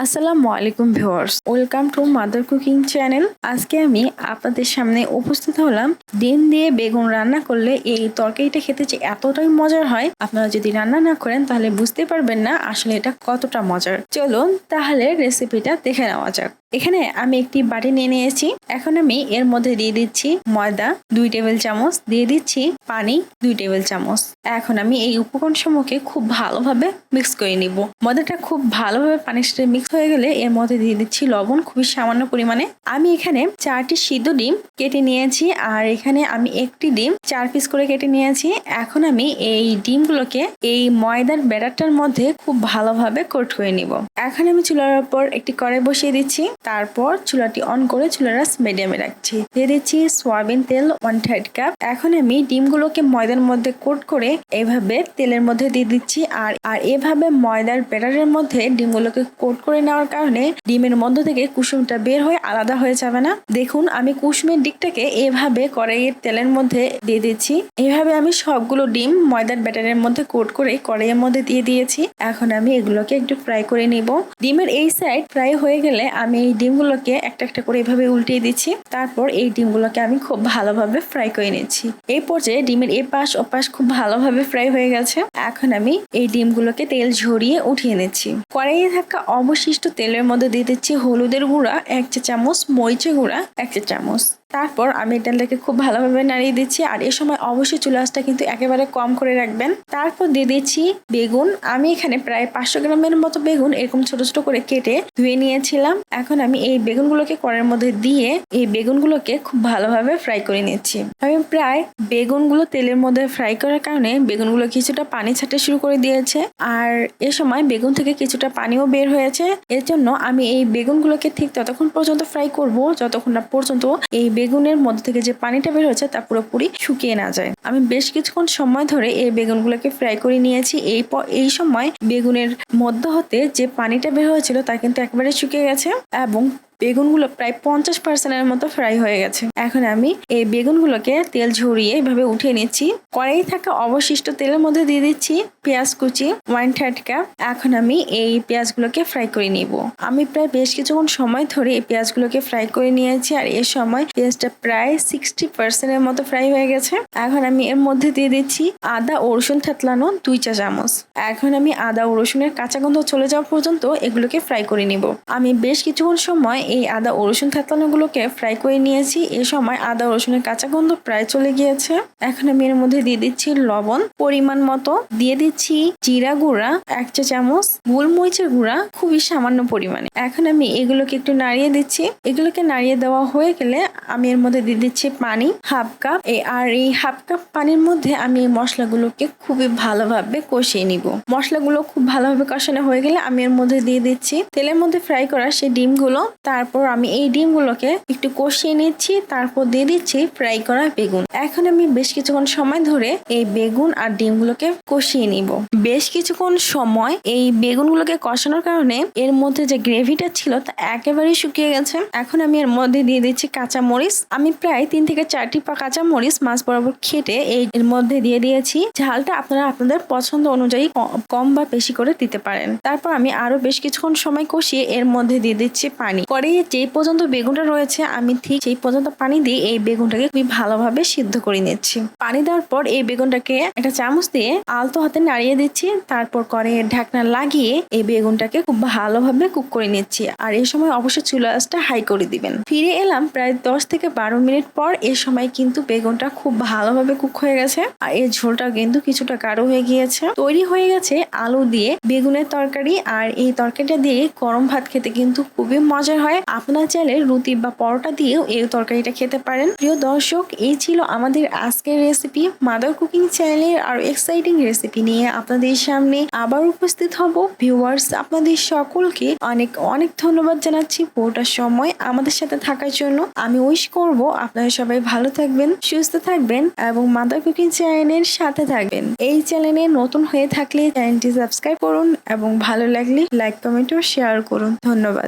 আসসালামু আলাইকুম viewers, welcome to mother cooking channel. আজকে আমি আপনাদের সামনে উপস্থিত হলাম ডিম দিয়ে বেগুন রান্না করলে এই তরকারিটা খেতে যে এতটাই মজার হয়, আপনারা যদি রান্না না করেন তাহলে বুঝতে পারবেন না আসলে এটা কতটা মজার। চলুন তাহলে রেসিপিটা দেখে নেওয়া যাক। এখানে আমি একটি বাটি নিয়ে নিয়েছি। এখন আমি এর মধ্যে দিয়ে দিচ্ছি ময়দা 2 টেবিল চামচ, দিয়ে দিচ্ছি পানি 2 টেবিল চামচ। এখন আমি এই উপকরণ সমূহকে খুব ভালোভাবে মিক্স করে নিব। ময়দাটা খুব ভালোভাবে পানির সাথে মিক্স হয়ে গেলে এর মধ্যে দিয়ে দিচ্ছি লবণ খুবই সামান্য পরিমাণে। আমি এখানে 4টি সিদ্ধ ডিম কেটে নিয়েছি, আর এখানে আমি একটি ডিম 4 পিস করে কেটে নিয়েছি। এখন আমি এই ডিমগুলোকে এই ময়দার ব্যাটারটার মধ্যে খুব ভালোভাবে কোট করে নিব। এখন আমি চুলার উপর একটি কড়াই বসিয়ে দিচ্ছি, তারপর চুলাটি অন করে চুলার আঁচ মিডিয়ামে রাখছি। দিয়ে দিচ্ছি সয়াবিন তেল 1/3 কাপ। এখন আমি ডিমগুলোকে ময়দার মধ্যে কোট করে এভাবে তেলের মধ্যে দিয়ে দিচ্ছি, আর এভাবে ময়দার ব্যাটারের মধ্যে ডিমগুলোকে কোট করে নেওয়ার কারণে ডিমের মধ্য থেকে কুসুমটা বের হয়ে আলাদা হয়ে যাবে না। দেখুন আমি কুসুমের দিকটাকে এভাবে কড়াইয়ের তেলের মধ্যে দিয়ে দিচ্ছি। এভাবে আমি সবগুলো ডিম ময়দার ব্যাটারের মধ্যে কোট করে কড়াইয়ের মধ্যে দিয়ে দিয়েছি। এখন আমি এগুলোকে একটু ফ্রাই করে নিব। ডিমের এই সাইড ফ্রাই হয়ে গেলে আমি এই ডিমগুলোকে একটা একটা করে এভাবে উল্টিয়ে দিচ্ছি। তারপর এই ডিমগুলোকে আমি খুব ভালোভাবে ফ্রাই করে নিচ্ছি। এই পর্যায়ে ডিমের এই পাশ ও পাশ খুব ভালোভাবে ফ্রাই হয়ে গেছে। এখন আমি এই ডিমগুলোকে তেল ঝরিয়ে উঠিয়ে নিচ্ছি। কড়াইয়ে থাকা অবশিষ্ট তেলের মধ্যে দিয়ে দিচ্ছি হলুদের গুঁড়া 1 চা চামচ, মরিচের গুঁড়া 1 চা চামচ। তারপর আমি তেলটাকে খুব ভালোভাবে নাড়িয়ে দিচ্ছি, আর এই সময় অবশ্যই চুলা আঁচটা কিন্তু একেবারে কম করে রাখবেন। তারপর দিয়ে দিচ্ছি বেগুন। আমি এখানে প্রায় 500 গ্রামের মতো বেগুন এরকম ছোট ছোট করে কেটে ধুয়ে নিয়েছিলাম। এখন আমি এই বেগুনগুলোকে কড়াইয়ের মধ্যে দিয়ে এই বেগুনগুলোকে খুব ভালোভাবে ফ্রাই করে নিচ্ছি। আমি প্রায় বেগুনগুলো তেলের মধ্যে ফ্রাই করার কারণে বেগুনগুলো কিছুটা পানি ছাড়তে শুরু করে দিয়েছে, আর এ সময় বেগুন থেকে কিছুটা পানিও বের হয়েছে। এর জন্য আমি এই বেগুনগুলোকে ঠিক ততক্ষণ পর্যন্ত ফ্রাই করব যতক্ষণ না পর্যন্ত এই বেগুনের মধ্যে থেকে যে পানিটা বের হয়েছে তা পুরোপুরি শুকিয়ে না যায়। আমি বেশ কিছুক্ষণ সময় ধরে এই বেগুনগুলোকে ফ্রাই করে নিয়েছি। এই সময় বেগুনের মধ্য হতে যে পানিটা বের হয়েছিল তা কিন্তু একেবারে শুকিয়ে গেছে, এবং বেগুনগুলো প্রায় 50% মতো ফ্রাই হয়ে গেছে। এখন আমি এই বেগুনগুলোকে তেল ঝরিয়ে এভাবে উঠিয়ে নিচ্ছি। কড়াই থাকা অবশিষ্ট তেলের মধ্যে দিয়ে দিচ্ছি পেঁয়াজ কুচি 1/3 কাপ। এখন আমি এই পেঁয়াজগুলোকে ফ্রাই করে নিব। আমি প্রায় বেশ কিছুক্ষণ সময় ধরে এই পেঁয়াজগুলোকে ফ্রাই করে নিয়েছি, আর এর সময় পেঁয়াজটা প্রায় 60% মতো ফ্রাই হয়ে গেছে। এখন আমি এর মধ্যে দিয়ে দিচ্ছি আদা ও রসুন থেতলানো 2 চা চামচ। এখন আমি আদা ও রসুনের কাঁচা গন্ধ চলে যাওয়া পর্যন্ত এগুলোকে ফ্রাই করে নিব। আমি বেশ কিছুক্ষণ সময় এই আদা ও রসুন থেতলানো গুলোকে ফ্রাই করে নিয়েছি। এই সময় আদা ও রসুনের কাঁচা গন্ধ প্রায় চলে গিয়েছে। এখন আমি এর মধ্যে দিয়ে দিচ্ছি লবণ পরিমাণ মতো, দিয়ে দিচ্ছি জিরা গুঁড়া 1 চা চামচ, গোলমরিচের গুঁড়া খুবই সামান্য পরিমাণে। এখন আমি এগুলোকে একটু নাড়িয়ে দিচ্ছি। এগুলোকে নাড়িয়ে দেওয়া হয়ে গেলে আমি এর মধ্যে দিয়ে দিচ্ছি পানি 1/2 কাপ। আর এই 1/2 কাপ পানির মধ্যে আমি এই মশলাগুলোকে খুবই ভালোভাবে কষিয়ে নিব। মশলাগুলো খুব ভালোভাবে কষানো হয়ে গেলে আমি এর মধ্যে দিয়ে দিচ্ছি তেলের মধ্যে ফ্রাই করা সেই ডিমগুলো। তারপর আমি এই ডিমগুলোকে একটু কষিয়ে নিচ্ছি। তারপর দিয়ে দিচ্ছি ফ্রাই করা বেগুন। এখন আমি বেশ কিছুক্ষণ সময় ধরে এই বেগুন আর ডিমগুলোকে কষিয়ে নিব। বেশ কিছুক্ষণ সময় এই বেগুনগুলোকে কষানোর কারণে এর মধ্যে যে গ্রেভিটা ছিল তা একেবারেই শুকিয়ে গেছে। এখন আমি এর মধ্যে দিয়ে দিচ্ছি কাঁচা মরিচ। আমি প্রায় 3 থেকে 4টি কাঁচা মরিচ মাছ বরাবর কেটে এর মধ্যে দিয়ে দিয়েছি। ঝালটা আপনারা আপনাদের পছন্দ অনুযায়ী কম বা বেশি করে দিতে পারেন। তারপর আমি আরো বেশ কিছুক্ষণ সময় কষিয়ে এর মধ্যে দিয়ে দিচ্ছি পানি। কড়াইয়ে যে পর্যন্ত বেগুনটা রয়েছে আমি ঠিক সেই পর্যন্ত পানি দিয়ে এই বেগুনটাকে খুবই ভালোভাবে সিদ্ধ করে নিচ্ছি। পানি দেওয়ার পর এই বেগুনটাকে একটা চামচ দিয়ে আলতো হাতে নাড়িয়ে দিচ্ছি। তারপর কড়াইয়ের ঢাকনা লাগিয়ে এই বেগুনটাকে খুব ভালোভাবে কুক করে নিচ্ছি, আর এই সময় অবশ্যই চুলা আঁচটা হাই করে দিবেন। ফিরে এলাম প্রায় 10 থেকে 12 মিনিট পর। এই সময় কিন্তু বেগুনটা খুব ভালোভাবে কুক হয়ে গেছে, আর এর ঝোলটা কিন্তু কিছুটা গাঢ় হয়ে গিয়েছে। তৈরি হয়ে গেছে আলু দিয়ে বেগুনের তরকারি, আর এই তরকারিটা দিয়ে গরম ভাত খেতে কিন্তু খুবই মজার হয়। আপনারা চাইলে রুটি বা পরোটা দিয়েও এই তরকারিটা খেতে পারেন। প্রিয় দর্শক, এই ছিল আমাদের আজকের রেসিপি। মাদার কুকিং চ্যানেলের আরো এক্সাইটিং রেসিপি নিয়ে আপনাদের সামনে আবার উপস্থিত হব। ভিউয়ার্স, আপনাদের সকলকে অনেক অনেক ধন্যবাদ জানাচ্ছি পুরোটা সময় আমাদের সাথে থাকার জন্য। আমি উইশ করব আপনারা সবাই ভালো থাকবেন, সুস্থ থাকবেন এবং মাদার কুকিং চ্যানেলের সাথে থাকবেন। এই চ্যানেলে নতুন হয়ে থাকলে চ্যানেলটি সাবস্ক্রাইব করুন এবং ভালো লাগলে লাইক, কমেন্ট ও শেয়ার করুন। ধন্যবাদ।